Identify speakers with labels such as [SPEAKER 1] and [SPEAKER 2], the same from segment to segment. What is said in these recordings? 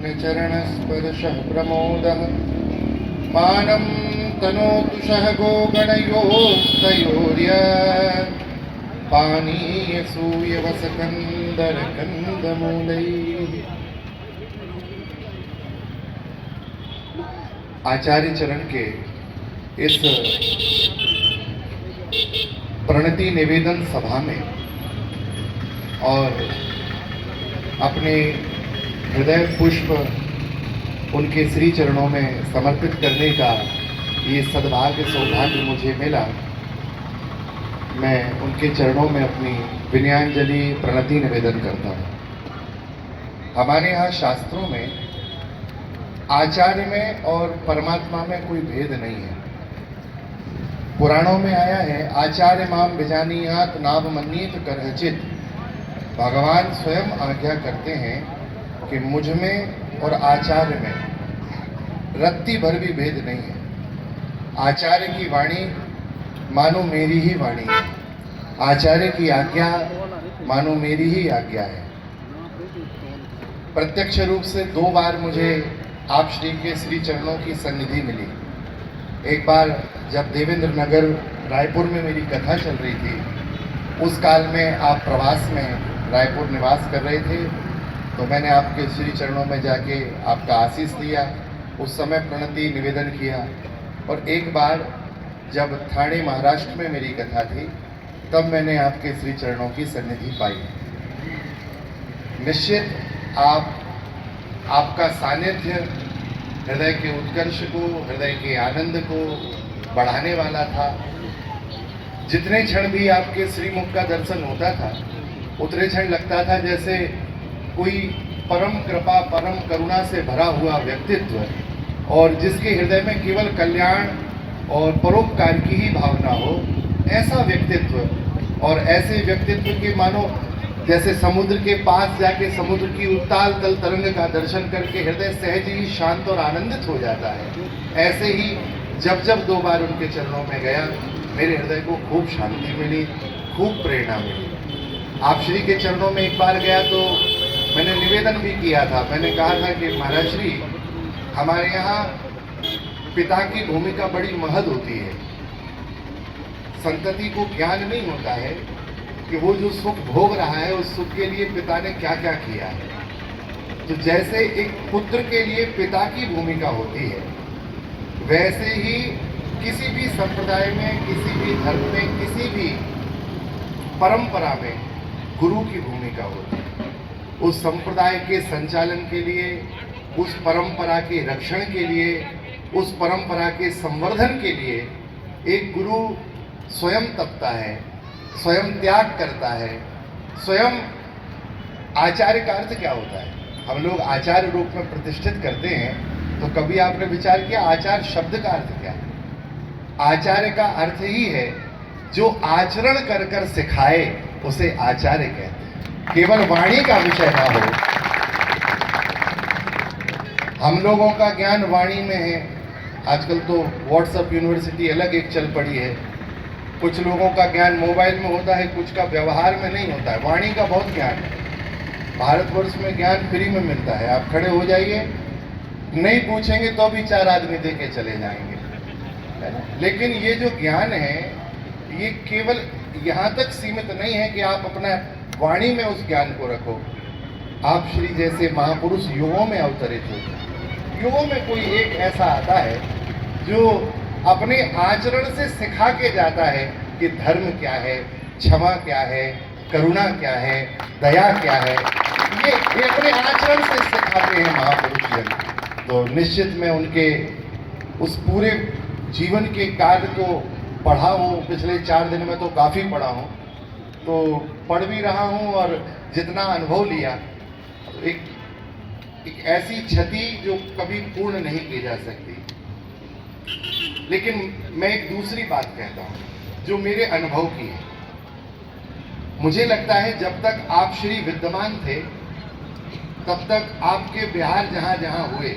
[SPEAKER 1] चरणस्पर्शः प्रमोदः मानं तनोतु सह गोगणयोस्तयोर्य पानीयसूयवसकन्दरकन्दमूलैः। आचार्य चरण के इस प्रणति निवेदन सभा में और अपने हृदय पुष्प उनके श्री चरणों में समर्पित करने का ये सद्भाग्य सौभाग्य मुझे मिला। मैं उनके चरणों में अपनी विनयांजलि प्रणति निवेदन करता हूँ। हमारे यहाँ शास्त्रों में आचार्य में और परमात्मा में कोई भेद नहीं है। पुराणों में आया है, आचार्य माम विजानीयात नाम मन्येत करचित। भगवान स्वयं आज्ञा करते हैं कि मुझ में और आचार्य में रत्ती भर भी भेद नहीं है। आचार्य की वाणी मानो मेरी ही वाणी है, आचार्य की आज्ञा मानो मेरी ही आज्ञा है। प्रत्यक्ष रूप से 2 बार मुझे आप श्री के श्री चरणों की सन्निधि मिली। एक बार जब देवेंद्र नगर रायपुर में मेरी कथा चल रही थी, उस काल में आप प्रवास में रायपुर निवास कर रहे थे, तो मैंने आपके श्री चरणों में जाके आपका आशीष लिया, उस समय प्रणति निवेदन किया। और एक बार जब ठाणे महाराष्ट्र में मेरी कथा थी, तब मैंने आपके श्री चरणों की सन्निधि पाई। निश्चित आपका सानिध्य हृदय के उत्कर्ष को, हृदय के आनंद को बढ़ाने वाला था। जितने क्षण भी आपके श्रीमुख का दर्शन होता था, उतने क्षण लगता था जैसे कोई परम कृपा परम करुणा से भरा हुआ व्यक्तित्व, और जिसके हृदय में केवल कल्याण और परोपकार की ही भावना हो, ऐसा व्यक्तित्व। और ऐसे व्यक्तित्व के मानो जैसे समुद्र के पास जाके समुद्र की उत्ताल तल तरंग का दर्शन करके हृदय सहज ही शांत और आनंदित हो जाता है। ऐसे ही जब 2 बार उनके चरणों में गया, मेरे हृदय को खूब शांति मिली, खूब प्रेरणा मिली। आप श्री के चरणों में एक बार गया तो मैंने निवेदन भी किया था। मैंने कहा था कि महाराज श्री, हमारे यहाँ पिता की भूमिका बड़ी महद होती है। संतति को ज्ञान नहीं होता है कि वो जो सुख भोग रहा है, उस सुख के लिए पिता ने क्या क्या किया है। तो जैसे एक पुत्र के लिए पिता की भूमिका होती है, वैसे ही किसी भी संप्रदाय में, किसी भी धर्म में, किसी भी परंपरा में गुरु की भूमिका होती है। उस संप्रदाय के संचालन के लिए, उस परंपरा के रक्षण के लिए, उस परंपरा के संवर्धन के लिए एक गुरु स्वयं तपता है, स्वयं त्याग करता है। स्वयं आचार्य का अर्थ क्या होता है? हम लोग आचार्य रूप में प्रतिष्ठित करते हैं, तो कभी आपने विचार किया आचार्य शब्द का अर्थ क्या है? आचार्य का अर्थ ही है जो आचरण कर कर सिखाए, उसे आचार्य कहते हैं। केवल वाणी का विषय ना हो। हम लोगों का ज्ञान वाणी में है। आजकल तो व्हाट्सएप यूनिवर्सिटी अलग एक चल पड़ी है। कुछ लोगों का ज्ञान मोबाइल में होता है, कुछ का व्यवहार में नहीं होता है। वाणी का बहुत ज्ञान है। भारतवर्ष में ज्ञान फ्री में मिलता है। आप खड़े हो जाइए, नहीं पूछेंगे तो भी 4 आदमी दे के चले जाएंगे, है ना? लेकिन ये जो ज्ञान है, ये केवल यहाँ तक सीमित नहीं है कि आप अपना वाणी में उस ज्ञान को रखो। आप श्री जैसे महापुरुष युगों में अवतरित होते हैं। युगों में कोई एक ऐसा आता है जो अपने आचरण से सिखा के जाता है कि धर्म क्या है, क्षमा क्या है, करुणा क्या है, दया क्या है। ये अपने आचरण से सिखाते हैं महापुरुष जन। तो निश्चित मैं उनके उस पूरे जीवन के कार्य को पढ़ा हूँ। पिछले 4 दिन में तो काफ़ी पढ़ा हूँ, तो पढ़ भी रहा हूँ और जितना अनुभव लिया, एक ऐसी क्षति जो कभी पूर्ण नहीं की जा सकती। लेकिन मैं एक दूसरी बात कहता हूँ जो मेरे अनुभव की है। मुझे लगता है जब तक आप श्री विद्यमान थे, तब तक आपके विहार जहाँ जहाँ हुए,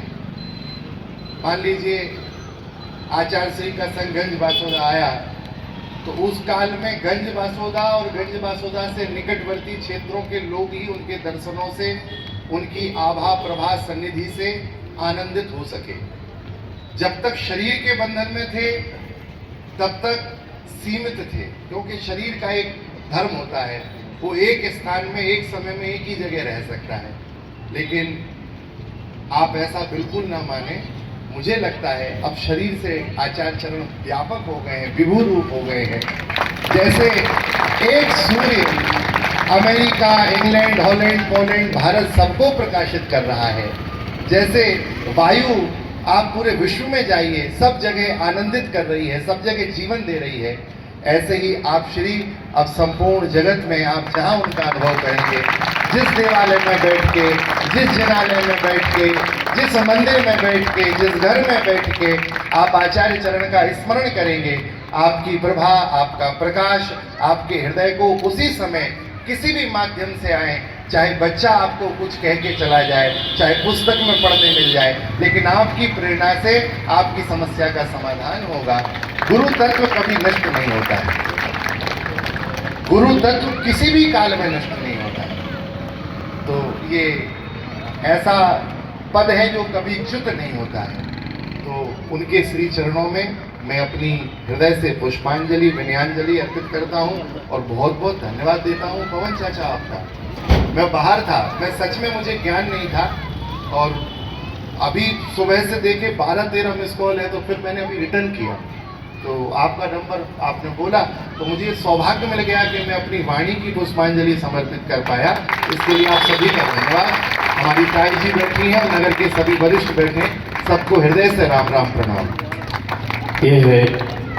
[SPEAKER 1] मान लीजिए आचार्य श्री का संघ गंज बासोदा आया, तो उस काल में गंज बासोदा और गंज बासोदा से निकटवर्ती क्षेत्रों के लोग ही उनके दर्शनों से उनकी आभा प्रभा सन्निधि से आनंदित हो सके। जब तक शरीर के बंधन में थे तब तक सीमित थे, क्योंकि शरीर का एक धर्म होता है, वो एक स्थान में एक समय में एक ही जगह रह सकता है। लेकिन आप ऐसा बिल्कुल ना माने। मुझे लगता है अब शरीर से आचार्य चरण व्यापक हो गए हैं, विभू रूप हो गए हैं। जैसे एक सूर्य America, England, Holland, Poland, Bharat सबको प्रकाशित कर रहा है, जैसे वायु आप पूरे विश्व में जाइए सब जगह आनंदित कर रही है, सब जगह जीवन दे रही है, ऐसे ही आप श्री अब संपूर्ण जगत में आप जहां उनका अनुभव करेंगे, जिस देवालय में बैठ के, जिस जिनालय में बैठ के, जिस मंदिर में बैठ के, जिस घर में बैठ के आप आचार्य चरण का स्मरण करेंगे, आपकी प्रभा, आपका प्रकाश आपके हृदय को उसी समय किसी भी माध्यम से आए, चाहे बच्चा आपको कुछ कह के चला जाए, चाहे पुस्तक में पढ़ने मिल जाए, लेकिन आपकी प्रेरणा से आपकी समस्या का समाधान होगा। गुरु तत्व कभी नष्ट नहीं होता है, गुरु तत्व किसी भी काल में नष्ट नहीं होता है। तो ये ऐसा पद है जो कभी च्युत नहीं होता है। तो उनके श्री चरणों में मैं अपनी हृदय से पुष्पांजलि, विनयांजलि अर्पित करता हूँ और बहुत बहुत धन्यवाद देता हूँ पवन चाचा आपका। मैं बाहर था, मैं सच में मुझे ज्ञान नहीं था, और अभी सुबह से देखे 12-13 मिस कॉल है, तो फिर मैंने अभी रिटर्न किया, तो आपका नंबर आपने बोला, तो मुझे सौभाग्य मिल गया कि मैं अपनी वाणी की पुष्पांजलि समर्पित कर पाया। इसके लिए आप सभी का धन्यवाद। हमारी ताई जी बैठी हैं, नगर के सभी वरिष्ठ बैठे, सबको हृदय से राम राम प्रणाम।
[SPEAKER 2] ये है